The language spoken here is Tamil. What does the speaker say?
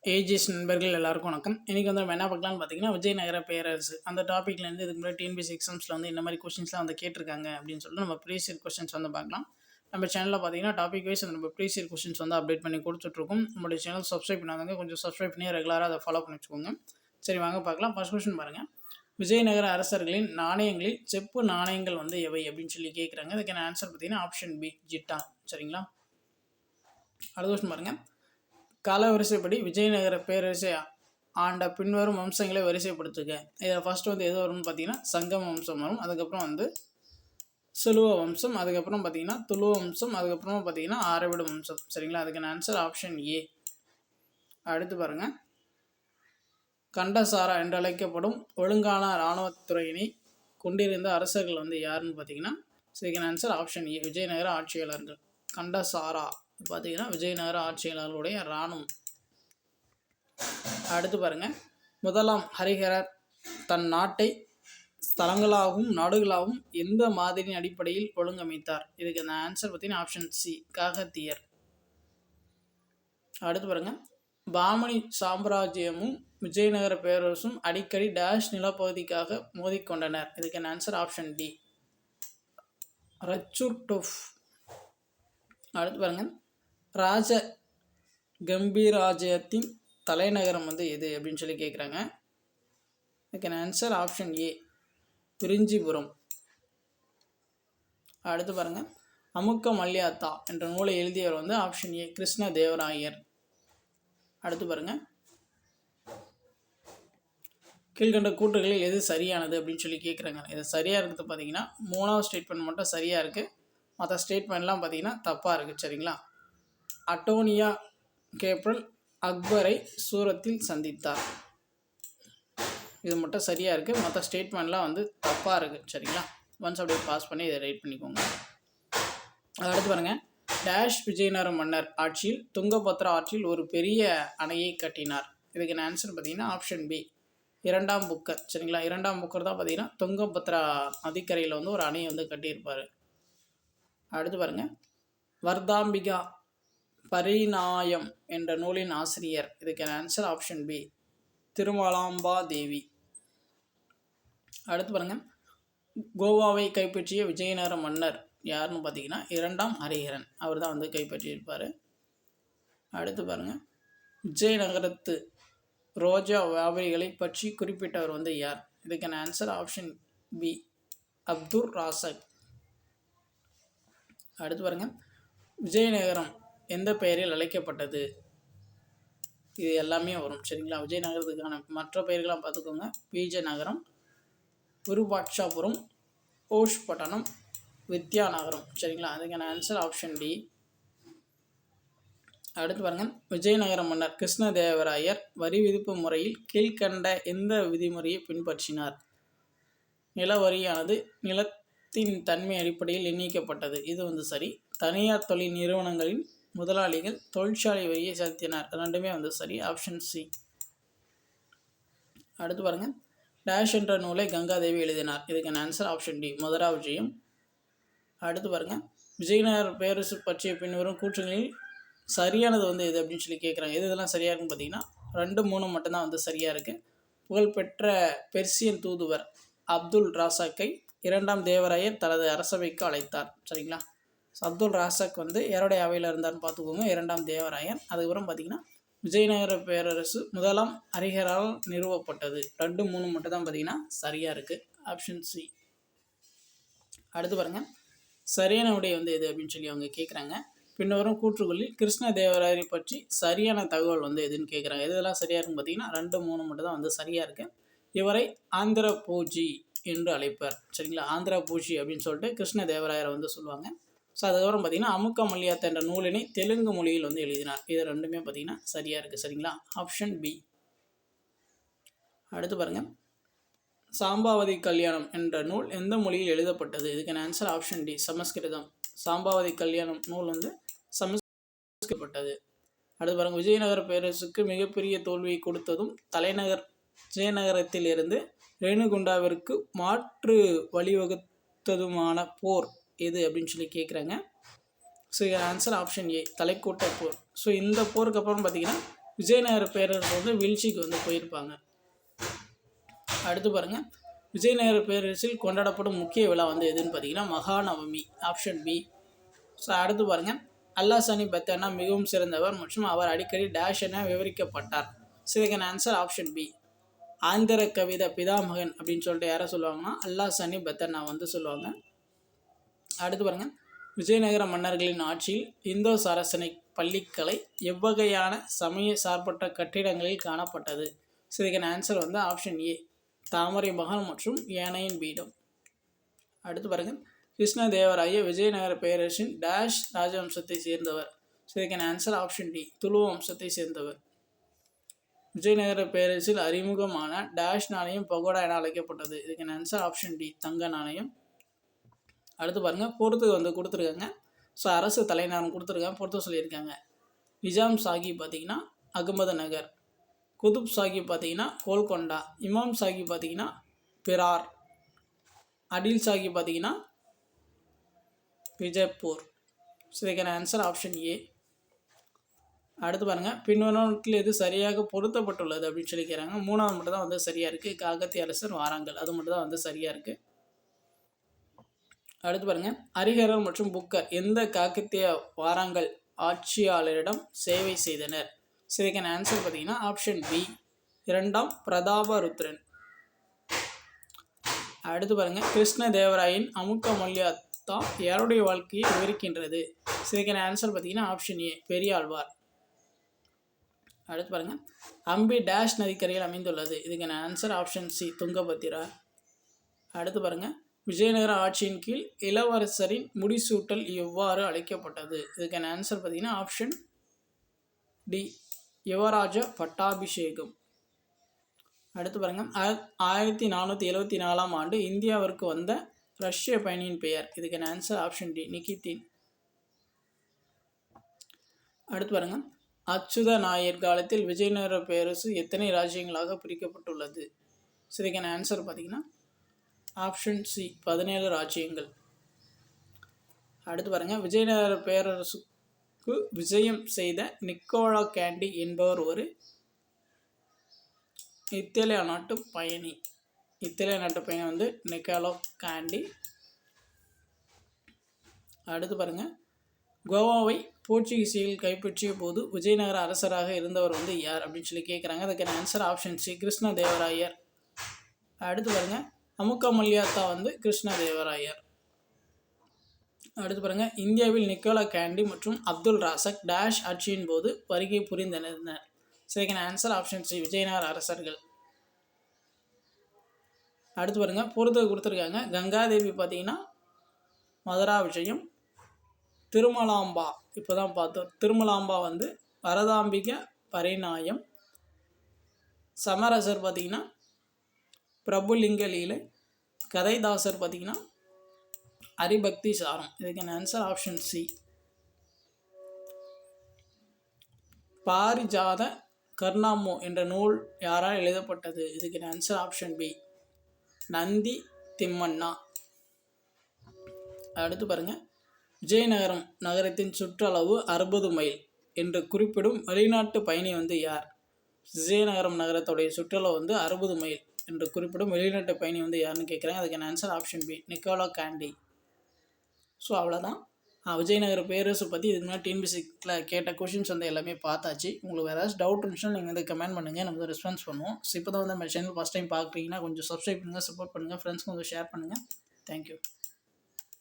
ஏஜிஎஸ் நண்பர்கள் எல்லாருக்கும் வணக்கம். இன்றைக்கி வந்து நம்ம என்ன பார்க்கலாம்னு பார்த்தீங்கன்னா, விஜயநகர பேரரசு அந்த டாப்பிக்லேருந்து இதுக்கு முன்னாடி டிஎன்பிஎஸ்சி எக்ஸாம்ஸில் வந்து இந்த மாதிரி கொஸ்டின்ஸ்லாம் வந்து கேட்டிருக்காங்க அப்படின்னு சொல்லிட்டு நம்ம ப்ரீவியஸ் இயர் கொஸ்டின்ஸ் வந்து பார்க்கலாம். நம்ம சேனலில் பார்த்தீங்கன்னா டாபிக் வைஸ் நம்ம ப்ரீவியஸ் இயர் கொஸ்டின்ஸ் வந்து அப்டேட் பண்ணி கொடுத்துட்ருக்கோம். நம்மளுடைய சேனல் சப்ஸ்கிரைப் பண்ணாதவங்க கொஞ்சம் சப்ஸ்கிரைப் பண்ணி ரெகுலராக அதை ஃபாலோ பண்ணி வச்சுக்கோங்க. சரி வாங்க பார்க்கலாம். ஃபர்ஸ்ட் கொஸ்டின் பாருங்கள். விஜயநகர அரசர்களின் நாணயங்களில் செப்பு நாணயங்கள் வந்து எவை அப்படின்னு சொல்லி கேட்குறாங்க. அதுக்கான ஆன்சர் பார்த்தீங்கன்னா ஆப்ஷன் பி ஜிட்டா. சரிங்களா, அடுத்த கொஸ்டின் பாருங்கள். கால வரிசைப்படி விஜயநகர பேரரசை ஆண்ட பின்வரும் வம்சங்களை வரிசைப்படுத்துக. இதில் ஃபர்ஸ்ட் வந்து எது வரும்னு பார்த்தீங்கன்னா சங்கம வம்சம் வரும். அதுக்கப்புறம் வந்து சிலுவ வம்சம், அதுக்கப்புறம் பார்த்தீங்கன்னா துளுவ வம்சம், அதுக்கப்புறமா பார்த்தீங்கன்னா ஆரவிட வம்சம். சரிங்களா, அதுக்கான ஆன்சர் ஆப்ஷன் ஏ. அடுத்து பாருங்க. கண்டசாரா என்று அழைக்கப்படும் ஒழுங்கான இராணுவத்துறையினை கொண்டிருந்த அரசர்கள் வந்து யாருன்னு பார்த்தீங்கன்னா இதுக்கான ஆன்சர் ஆப்ஷன் ஏ விஜயநகர ஆட்சியாளர்கள். கண்டசாரா பார்த்தீங்கன்னா விஜயநகர ஆட்சியாளர்களுடைய இராணுவம். அடுத்து பாருங்க. முதலாம் ஹரிஹரர் தன் நாட்டை ஸ்தலங்களாகவும் நாடுகளாகவும் எந்த மாதிரியின் அடிப்படையில் ஒழுங்கமைத்தார்? இதுக்கு அந்த ஆன்சர் பார்த்தீங்கன்னா ஆப்ஷன் சி காகத்தியர். அடுத்து பாருங்க. பாமணி சாம்ராஜ்யமும் விஜயநகர பேரரசும் அடிக்கடி டேஷ் நிலப்பகுதிக்காக மோதிக்கொண்டனர். இதுக்கு ஆன்சர் ஆப்ஷன் டி ரச்சூர்டோஃப். அடுத்து பாருங்க. ராஜ கம்பீராஜ்யத்தின் தலைநகரம் வந்து எது அப்படின்னு சொல்லி கேட்குறாங்க. இதுக்கான ஆன்சர் ஆப்ஷன் ஏ விரிஞ்சிபுரம். அடுத்து பாருங்க. அமுக்க மல்யாத்தா என்ற நூலை எழுதியவர் வந்து ஆப்ஷன் ஏ கிருஷ்ண தேவராயர். அடுத்து பாருங்க. கீழ்கண்ட கூற்றுகளில் எது சரியானது அப்படின்னு சொல்லி கேட்குறாங்க. இது சரியாக இருக்குது பார்த்தீங்கன்னா 3வது ஸ்டேட்மெண்ட் மட்டும் சரியாக இருக்குது, மற்ற ஸ்டேட்மெண்ட்லாம் பார்த்தீங்கன்னா தப்பாக இருக்குது. சரிங்களா, அட்டோனியா கேப்ரல் அக்பரை சூரத்தில் சந்தித்தார். இது மட்டும் சரியாக இருக்குது, மற்ற ஸ்டேட்மெண்ட்லாம் வந்து தப்பாக இருக்குது. சரிங்களா, ஒன்ஸ் அப்படியே பாஸ் பண்ணி இதை ரைட் பண்ணிக்கோங்க. அடுத்து பாருங்கள். டேஷ் விஜயநகர மன்னர் ஆட்சியில் துங்கபத்ரா ஆற்றில் ஒரு பெரிய அணையை கட்டினார். இதுக்கு ஆன்சர் பார்த்தீங்கன்னா ஆப்ஷன் பி 2ஆம் புக்கர். சரிங்களா, 2ஆம் புக்கர் தான் பார்த்தீங்கன்னா துங்கபத்ரா நதிக்கரையில் வந்து ஒரு அணையை வந்து கட்டியிருப்பார். அடுத்து பாருங்கள். வர்தாம்பிகா பரிநாயம் என்ற நூலின் ஆசிரியர். இதுக்கான ஆன்சர் ஆப்ஷன் பி திருமலாம்பா தேவி. அடுத்து பாருங்க. கோவாவை கைப்பற்றிய விஜயநகர மன்னர் யாருன்னு பார்த்தீங்கன்னா 2ஆம் ஹரிஹரன். அவர் தான் வந்து கைப்பற்றியிருப்பார். அடுத்து பாருங்க. விஜயநகரத்து ரோஜா வியாபாரிகளை பற்றி குறிப்பிட்டவர் வந்து யார்? இதுக்கான ஆன்சர் ஆப்ஷன் பி அப்துல் ராசக். அடுத்து பாருங்க. விஜயநகரம் எந்த பெயரில் அழைக்கப்பட்டது? இது எல்லாமே வரும். சரிங்களா, விஜயநகரத்துக்கான மற்ற பெயர்களாம் பார்த்துக்கோங்க. விஜயநகரம், விருபாட்சாபுரம், ஓஷ்பட்டணம், வித்யாநகரம். சரிங்களா, அதுக்கான ஆன்சர் ஆப்ஷன் டி. அடுத்து பாருங்க. விஜயநகர மன்னர் கிருஷ்ணதேவராயர் வரி விதிப்பு முறையில் கீழ்கண்ட எந்த விதிமுறையை பின்பற்றினார்? நில வரியானது நிலத்தின் தன்மை அடிப்படையில் நிர்ணயிக்கப்பட்டது. இது வந்து சரி. தனியார் தொழில் நிறுவனங்களின் முதலாளிகள் தொழிற்சாலை வரியை செலுத்தினார். ரெண்டுமே வந்து சரி, ஆப்ஷன் சி. அடுத்து பாருங்க. டேஷ் என்ற நூலை கங்காதேவி எழுதினார். இதுக்கான ஆன்சர் ஆப்ஷன் டி மதுரா விஜயம். அடுத்து பாருங்க. விஜயநகர பேரரசு பற்றிய பின்வரும் கூற்றுகளில் சரியானது வந்து எது அப்படின்னு சொல்லி கேட்குறாங்க. இதெல்லாம் சரியாக இருக்குன்னு பார்த்தீங்கன்னா 2, 3 மட்டும்தான் வந்து சரியாக இருக்குது. புகழ்பெற்ற பெர்சியன் தூதுவர் அப்துல் ராசாக்கை 2ஆம் தேவராயர் தனது அரசவைக்கு அழைத்தார். சரிங்களா, அப்துல் ராசாக் வந்து யாருடைய அவையில் இருந்தார்னு பார்த்துக்கோங்க, 2ஆம் தேவராயர். அதுக்கப்புறம் பார்த்தீங்கன்னா விஜயநகர பேரரசு முதலாம் ஹரிஹரால் நிறுவப்பட்டது. 2, 3 மட்டும் தான் பார்த்தீங்கன்னா சரியாக இருக்குது, ஆப்ஷன் சி. அடுத்து பாருங்கள். சரியான விடை வந்து எது அப்படின்னு சொல்லி அவங்க கேட்குறாங்க. பின்வரும் கூற்றுகளில் கிருஷ்ணதேவராயரை பற்றி சரியான தகவல் வந்து எதுன்னு கேட்குறாங்க. இதெல்லாம் சரியாக இருக்குன்னு பார்த்தீங்கன்னா 2, 3 மட்டும் தான் வந்து சரியாக இருக்குது. இவரை ஆந்திர பூஜி என்று அழைப்பார். சரிங்களா, ஆந்திர பூஜி அப்படின்னு சொல்லிட்டு கிருஷ்ணதேவராயரை வந்து சொல்லுவாங்க. ஸோ அதுக்கப்புறம் பார்த்தீங்கன்னா அமுக்க மல்யாத்தா என்ற நூலினை தெலுங்கு மொழியில் வந்து எழுதினார். இது ரெண்டுமே பார்த்தீங்கன்னா சரியாக இருக்குது. சரிங்களா, ஆப்ஷன் பி. அடுத்து பாருங்கள். சாம்பாவதி கல்யாணம் என்ற நூல் எந்த மொழியில் எழுதப்பட்டது? இதுக்கான ஆன்சர் ஆப்ஷன் டி சமஸ்கிருதம். சாம்பாவதி கல்யாணம் நூல் வந்து சமஸ்கிருதப்பட்டது. அடுத்து பாருங்கள். விஜயநகர பேரரசுக்கு மிகப்பெரிய தோல்வியை கொடுத்ததும் தலைநகர் விஜயநகரத்திலிருந்து ரேணுகுண்டாவிற்கு மாற்று வழிவகுத்ததுமான போர் எது அப்படின்னு சொல்லி கேட்குறாங்க. So answer option A Talikota போர். ஸோ இந்த போருக்கு அப்புறம் பார்த்தீங்கன்னா விஜயநகர பேரரசு வந்து வீழ்ச்சிக்கு வந்து போயிருப்பாங்க. அடுத்து பாருங்கள், விஜயநகர பேரரசில் கொண்டாடப்படும் முக்கிய விழா வந்து எதுன்னு பார்த்தீங்கன்னா மகாநவமி, ஆப்ஷன் பி. ஸோ அடுத்து பாருங்கள், அல்லாசானி பெத்தனா மிகவும் சிறந்தவர் மற்றும் அவர் அடிக்கடி டேஷ் என விவரிக்கப்பட்டார். ஸோ இதுக்கான ஆன்சர் ஆப்ஷன் பி. ஆந்திர கவிதை பிதாமகன் அப்படின்னு சொல்லிட்டு யாரை சொல்லுவாங்கன்னா அல்லாசானி பெத்தனா வந்து சொல்லுவாங்க. அடுத்து பாருங்கள், விஜயநகர மன்னர்களின் ஆட்சியில் இந்தோ சரசனை பள்ளிக்கலை எவ்வகையான சமய சார்பற்ற கட்டிடங்களில் காணப்பட்டது. ஸோ இதுக்கான ஆன்சர் வந்து ஆப்ஷன் ஏ, தாமரை மகால் மற்றும் யானையின் பீடம். அடுத்து பாருங்கள், கிருஷ்ணதேவராய விஜயநகர பேரரசின் டேஷ் ராஜவம்சத்தை சேர்ந்தவர். ஸோ இதுக்கான ஆன்சர் ஆப்ஷன் டி, துளு வம்சத்தை சேர்ந்தவர். விஜயநகர பேரரசில் அறிமுகமான டேஷ் நாணயம் பகோடா என அழைக்கப்பட்டது. இதுக்கான ஆன்சர் ஆப்ஷன் டி, தங்க நாணயம். அடுத்து பாருங்கள், பொறுத்து வந்து கொடுத்துருக்காங்க. ஸோ அரசு தலைநகரம் கொடுத்துருக்காங்க, பொறுத்து சொல்லியிருக்காங்க. நிஜாம் சாஹிப் பார்த்தீங்கன்னா அகமது நகர், குதுப் சாஹிப் பார்த்தீங்கன்னா கோல்கொண்டா, இமாம் சாஹிப் பார்த்தீங்கன்னா பிரார், அடில் சாஹிப் பார்த்தீங்கன்னா விஜய்பூர். ஸோ இதுக்கான ஆன்சர் ஆப்ஷன் ஏ. அடுத்து பாருங்கள், பின்வருவனவற்றில் எது சரியாக பொருத்தப்பட்டுள்ளது அப்படின்னு சொல்லிக்கிறாங்க. மூணாவது மட்டும் தான் வந்து சரியாக இருக்குது, காகத்திய அரசர் வாராங்கல், அது மட்டும் தான் வந்து சரியாக இருக்குது. அடுத்து பாருங்கள், ஹரிஹரன் மற்றும் புக்கர் எந்த காக்கத்திய வாராங்கல் ஆட்சியாளரிடம் சேவை செய்தனர். ஸோ இதுக்கான ஆன்சர் பார்த்தீங்கன்னா ஆப்ஷன் பி, 2ஆம் பிரதாபருத்ரன். அடுத்து பாருங்கள், கிருஷ்ணதேவராயின் அமுக்க மல்யாத்தா யாருடைய வாழ்க்கையை விவரிக்கின்றது. ஸோ இதுக்கான ஆன்சர் பார்த்தீங்கன்னா ஆப்ஷன் ஏ, பெரியாழ்வார். அடுத்து பாருங்கள், அம்பி டேஷ் நதிக்கரையில் அமைந்துள்ளது. இதுக்கான ஆன்சர் ஆப்ஷன் சி, துங்கபத்திரா. அடுத்து பாருங்கள், விஜயநகர ஆட்சியின் கீழ் இளவரசரின் முடிசூட்டல் எவ்வாறு அழைக்கப்பட்டது. இதுக்கான ஆன்சர் பார்த்தீங்கன்னா ஆப்ஷன் டி, யுவராஜ பட்டாபிஷேகம். அடுத்து பாருங்கள், 1474ஆம் ஆண்டு இந்தியாவிற்கு வந்த ரஷ்ய பயணியின் பெயர். இதுக்கான ஆன்சர் ஆப்ஷன் டி, நிகிதின். அடுத்து பாருங்கள், அச்சுத நாயர் காலத்தில் விஜயநகர பேரரசு எத்தனை ராஜ்யங்களாக பிரிக்கப்பட்டுள்ளது. ஸோ இதுக்கான ஆன்சர் பார்த்தீங்கன்னா ஆப்ஷன் சி, 17 ராஜ்யங்கள். அடுத்து பாருங்கள், விஜயநகர பேரரசுக்கு விஜயம் செய்த நிக்கோலா கேண்டி என்பவர் ஒரு இத்தாலிய நாட்டு பயணி. இத்தாலிய நாட்டு பயணி வந்து நிக்கோலா கேண்டி. அடுத்து பாருங்கள், கோவாவை போர்ச்சுகீசியர்கள் கைப்பற்றிய போது விஜயநகர அரசராக இருந்தவர் வந்து யார் அப்படின்னு சொல்லி கேட்குறாங்க. அதுக்கான ஆன்சர் ஆப்ஷன் சி, கிருஷ்ணதேவராயர். அடுத்து பாருங்கள், அமுக்க மல்யாத்தா வந்து கிருஷ்ணதேவராயர். அடுத்து பாருங்கள், இந்தியாவில் நிக்கோலா கேண்டி மற்றும் அப்துல் ராசக் டேஷ் ஆட்சியின் போது வருகை புரிந்தனர். இதுக்கான ஆன்சர் ஆப்ஷன் சி, விஜயநகர அரசர்கள். அடுத்து பாருங்கள், பொறுத்து கொடுத்துருக்காங்க. கங்காதேவி பார்த்தீங்கன்னா மதுரா விஜயம், திருமலாம்பா இப்போ தான் பார்த்தோம், திருமலாம்பா வந்து வரதாம்பிக பரிநாயம், சமரசர் பார்த்திங்கன்னா பிரபுலிங்க லீலை, கதைதாசர் பார்த்திங்கன்னா ஹரிபக்தி சாரம். இதுக்கான ஆன்சர் ஆப்ஷன் சி. பாரிஜாத கர்ணாமோ என்ற நூல் யாரால் எழுதப்பட்டது. இதுக்கான answer option B, Nandi Thimmanna. அடுத்து பாருங்கள், விஜயநகரம் நகரத்தின் சுற்றளவு 60 மைல் என்று குறிப்பிடும் வெளிநாட்டு பயணி வந்து யார். விஜயநகரம் நகரத்துடைய சுற்றளவு வந்து 60 மைல் என்று குறிப்பிடும் வெளிநாட்டு பயணி வந்து யாருன்னு கேட்குறாங்க. அதுக்கான answer option B, Nicola Conti. So அவ்வளோதான், விஜயநகர பேரரசு பற்றி இதுக்கு முன்னாடி டிஎன்பிஎஸ்சியில் கேட்ட கொஷின்ஸ் வந்து எல்லாமே பார்த்தாச்சு. உங்களுக்கு வேறு ஏதாச்சும் டவுட் இருந்துச்சுன்னா நீங்கள் வந்து கமெண்ட் பண்ணுங்கள், நம்ம வந்து ரெஸ்பான்ஸ் பண்ணுவோம். ஸோ இப்போ தான் வந்து நம்ம சேனல் ஃபஸ்ட் டைம் பார்க்குறீங்கன்னா கொஞ்சம் சப்ஸ்கிரைப் பண்ணுங்கள், சப்போர்ட் பண்ணுங்கள், ஃப்ரெண்ட்ஸ்க்கு வந்து ஷேர் பண்ணுங்கள். தேங்க்யூ.